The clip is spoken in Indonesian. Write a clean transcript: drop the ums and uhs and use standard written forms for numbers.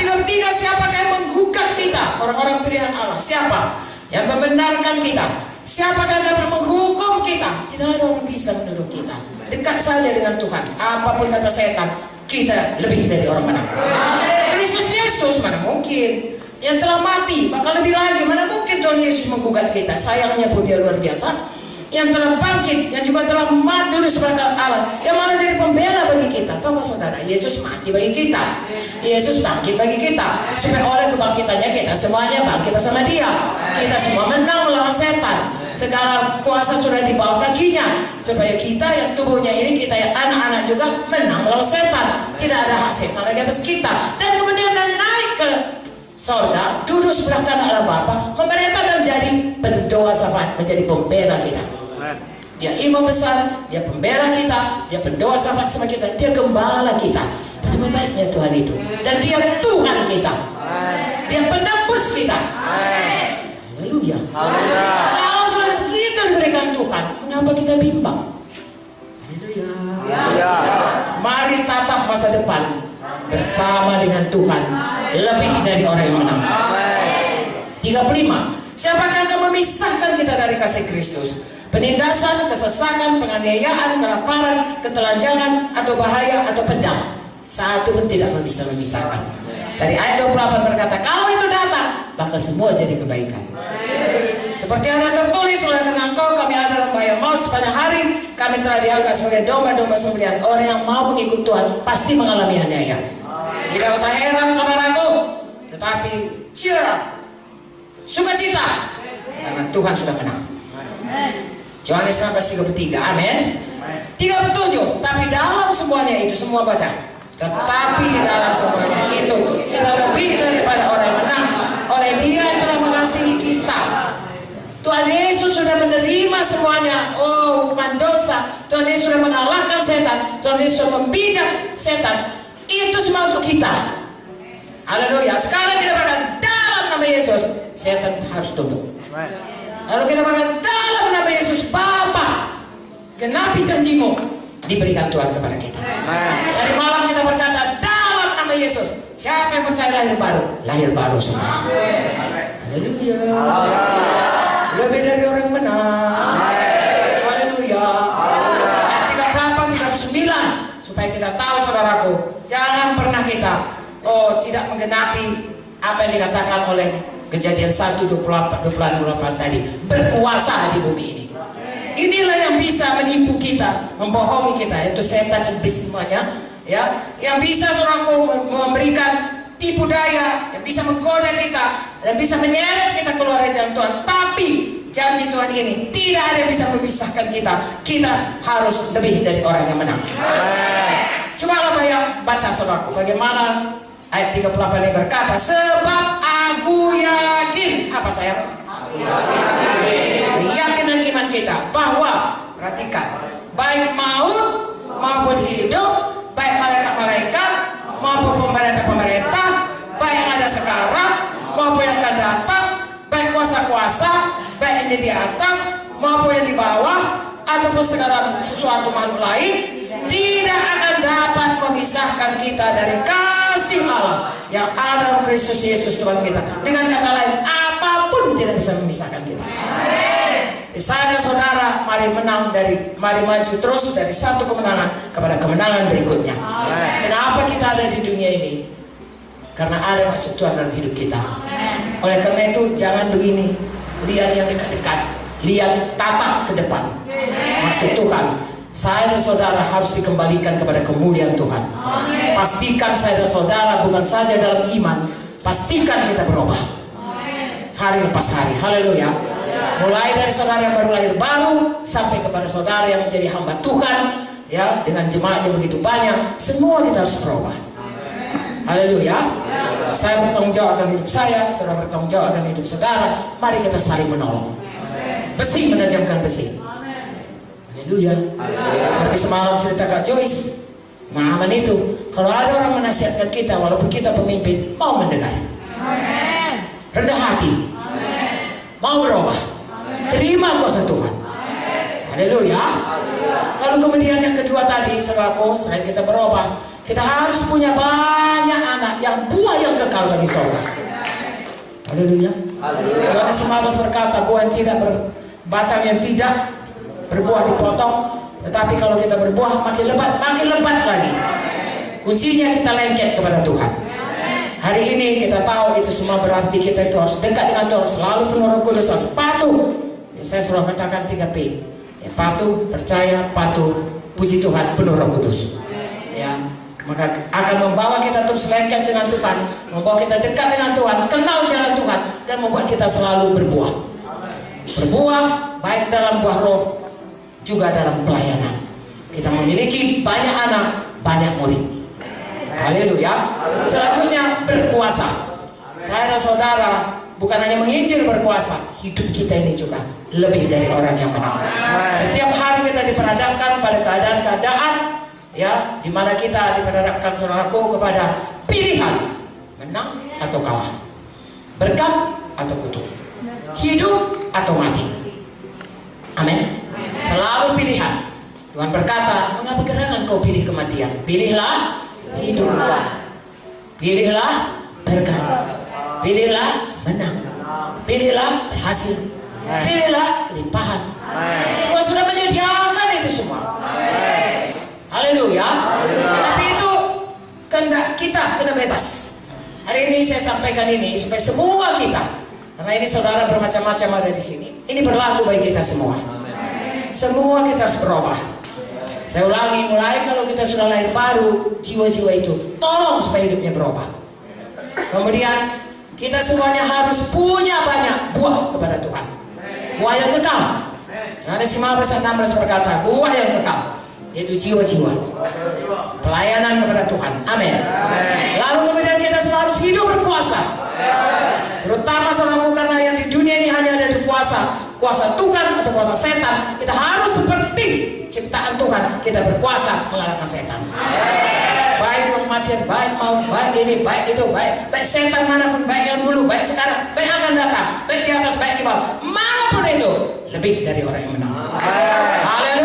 yang ketiga, siapakah yang menggugat kita? Orang-orang pilihan Allah. Siapa yang membenarkan kita? Siapakah yang dapat menghukum kita? Tidak ada orang bisa menuduh kita. Dekat saja dengan Tuhan. Apapun kata setan, kita lebih dari orang menang. Kristus Yesus, mana mungkin? Yang telah mati, bakal lebih lagi. Mana mungkin Tuhan Yesus menggugat kita? Sayangnya pun dia luar biasa. Yang telah bangkit, yang juga telah mati dulu sebagai Allah, yang malah jadi pembela bagi kita. Tahu saudara, Yesus mati bagi kita, Yesus bangkit bagi kita, supaya oleh kebangkitannya kita semuanya bangkit bersama Dia. Kita semua menang melawan setan. Segala kuasa sudah di bawah kakinya, supaya kita yang tubuhnya ini, kita yang anak-anak juga menang melawan setan. Tidak ada hak setan lagi atas kita. Dan kemudian naik ke sorga, duduk sebelah kanan Allah Bapa, memerintah dan jadi pendoa syafaat, menjadi pembela kita. Dia imam besar, dia pembela kita, dia pendoa syafaat sama kita, dia gembala kita. Bagaimana baiknya Tuhan itu. Dan dia Tuhan kita, dia penebus kita. Haleluya. Kalau sudah kita diberikan Tuhan, mengapa kita bimbang? Haleluya. Mari tatap masa depan bersama dengan Tuhan, lebih dari orang yang menang. 35. Siapakah yang akan memisahkan kita dari kasih Kristus? Penindasan, kesesakan, penganiayaan, kelaparan, ketelanjangan, atau bahaya, atau pedang. Satu pun tidak bisa memisahkan. Dari ayat 28 berkata, kalau itu datang, maka semua jadi kebaikan. Seperti ada tertulis, oleh karena Engkau kami ada membayar maut sepanjang hari, kami telah dianggap sebagai domba-domba sembelihan. Orang yang mau mengikut Tuhan pasti mengalami aniaya. Tidak usah heran saudaraku, tetapi cheer up, sukacita, karena Tuhan sudah menang. Yohanes 19:33, amin. 37, tapi dalam semuanya itu, semua baca. Tetapi dalam semuanya itu, kita lebih daripada orang yang menang, oleh Dia yang telah mengasihi kita. Tuhan Yesus sudah menerima semuanya. Oh, hukuman dosa. Tuhan Yesus sudah mengalahkan setan. Tuhan Yesus sudah membijak setan. Itu semua untuk kita. Haleluya. Sekarang kita berkata dalam nama Yesus, setan harus tunduk. Lalu kita berkata dalam nama Yesus, Bapa, genapi janjimu, diberikan Tuhan kepada kita. Hari malam kita berkata dalam nama Yesus, siapa yang percaya lahir baru semua. Haleluya. Lebih dari orang menang. Haleluya. Ayat 38, 39, supaya kita tahu saudaraku, jangan pernah kita tidak menggenapi apa yang dikatakan oleh Kejadian 1, 28 tadi, berkuasa di bumi ini. Inilah yang bisa menipu kita, membohongi kita, yaitu setan, iblis semuanya, ya, yang bisa saudaraku memberikan tipu daya, yang bisa menggoda kita dan bisa menyeret kita keluar dari jalan Tuhan. Tapi janji Tuhan ini tidak ada yang bisa memisahkan kita. Kita harus lebih dari orang yang menang. Coba baca saudaraku, bagaimana ayat 38 ini berkata, sebab aku yakin. Apa saya? Yakin dan iman kita bahwa, perhatikan, baik maut maupun hidup, baik malaikat-malaikat maupun pemerintah-pemerintah, baik yang ada sekarang maupun yang akan datang, baik kuasa-kuasa, baik yang di atas maupun yang di bawah, ataupun segala sesuatu makhluk lain, tidak akan dapat memisahkan kita dari kasih Allah yang ada dalam Kristus Yesus Tuhan kita. Dengan kata lain, apapun tidak bisa memisahkan kita. Saya dan saudara, mari maju terus dari satu kemenangan kepada kemenangan berikutnya. Kenapa kita ada di dunia ini? Karena ada maksud Tuhan dalam hidup kita. Oleh karena itu, jangan begini, lihat yang dekat-dekat, lihat tatap ke depan. Maksud Tuhan, saya dan saudara harus dikembalikan kepada kemuliaan Tuhan. Pastikan saya dan saudara bukan saja dalam iman, pastikan kita berubah hari lepas hari. Haleluya. Mulai dari saudara yang baru lahir baru sampai kepada saudara yang menjadi hamba Tuhan, ya, dengan jemaatnya begitu banyak, semua kita harus berubah. Haleluya. Saya bertanggung jawab akan hidup saya, saudara bertanggung jawab akan hidup saudara. Mari kita saling menolong. Besi menajamkan besi. Haleluya. Seperti semalam cerita Kak Joyce, pengalaman itu, kalau ada orang menasihatkan kita, walaupun kita pemimpin, mau mendengar, rendah hati, mau berubah, terima kuasa Tuhan. Haleluya. Lalu kemudian yang kedua tadi, saudaraku, selain kita berubah, Kita harus punya banyak anak yang buah yang kekal bagi sorga. Haleluya. Yohanes 15 berkata, buah yang tidak batang yang tidak berbuah dipotong, tetapi kalau kita berbuah makin lebat lagi. Kuncinya kita lengket kepada Tuhan. Hari ini kita tahu itu semua berarti kita itu harus dekat dengan Tuhan, selalu penuh Roh Kudus, harus patuh. Ya, saya selalu katakan 3P. Ya, patuh, percaya, patuh, puji Tuhan, penuh Roh Kudus. Ya, maka akan membawa kita terus lengket dengan Tuhan, membawa kita dekat dengan Tuhan, kenal jalan Tuhan, dan membuat kita selalu berbuah. Berbuah baik dalam buah roh, juga dalam pelayanan. Kita memiliki banyak anak, banyak murid. Haleluya. Selanjutnya berkuasa. Saya dan saudara bukan hanya menginjil berkuasa, hidup kita ini juga lebih dari orang yang menang. Setiap hari kita diperhadapkan pada keadaan-keadaan, ya, di mana kita diperhadapkan, saudaraku, kepada pilihan menang atau kalah, berkat atau kutuk, hidup atau mati. Amin. Selalu pilihan. Tuhan berkata, mengapa gerangan kau pilih kematian? Pilihlah hidup, pilihlah berkat, pilihlah menang, pilihlah berhasil, pilihlah kelimpahan. Tuhan sudah menyediakan itu semua. Haleluya. Tapi itu kehendak kita, kena bebas. Hari ini saya sampaikan ini supaya semua kita, karena ini saudara bermacam-macam ada di sini, ini berlaku bagi kita semua. Semua kita harus berubah. Saya ulangi, mulai kalau kita sudah lahir baru, jiwa-jiwa itu tolong supaya hidupnya berubah. Kemudian kita semuanya harus punya banyak buah kepada Tuhan, buah yang kekal. Yohanes 15:16 berkata, buah yang kekal, yaitu jiwa-jiwa, pelayanan kepada Tuhan. Amin. Lalu kemudian kita semua harus hidup berkuasa, terutama saudaraku, karena yang di dunia ini hanya ada di kuasa Tuhan atau kuasa setan. Kita harus seperti ciptaan Tuhan, kita berkuasa mengalahkan setan. Baik kematian, baik maut, baik ini, baik itu, baik setan manapun, baik yang dulu, baik sekarang, baik akan datang, baik di atas, baik di bawah, manapun itu, lebih dari orang yang menang. Haleluya.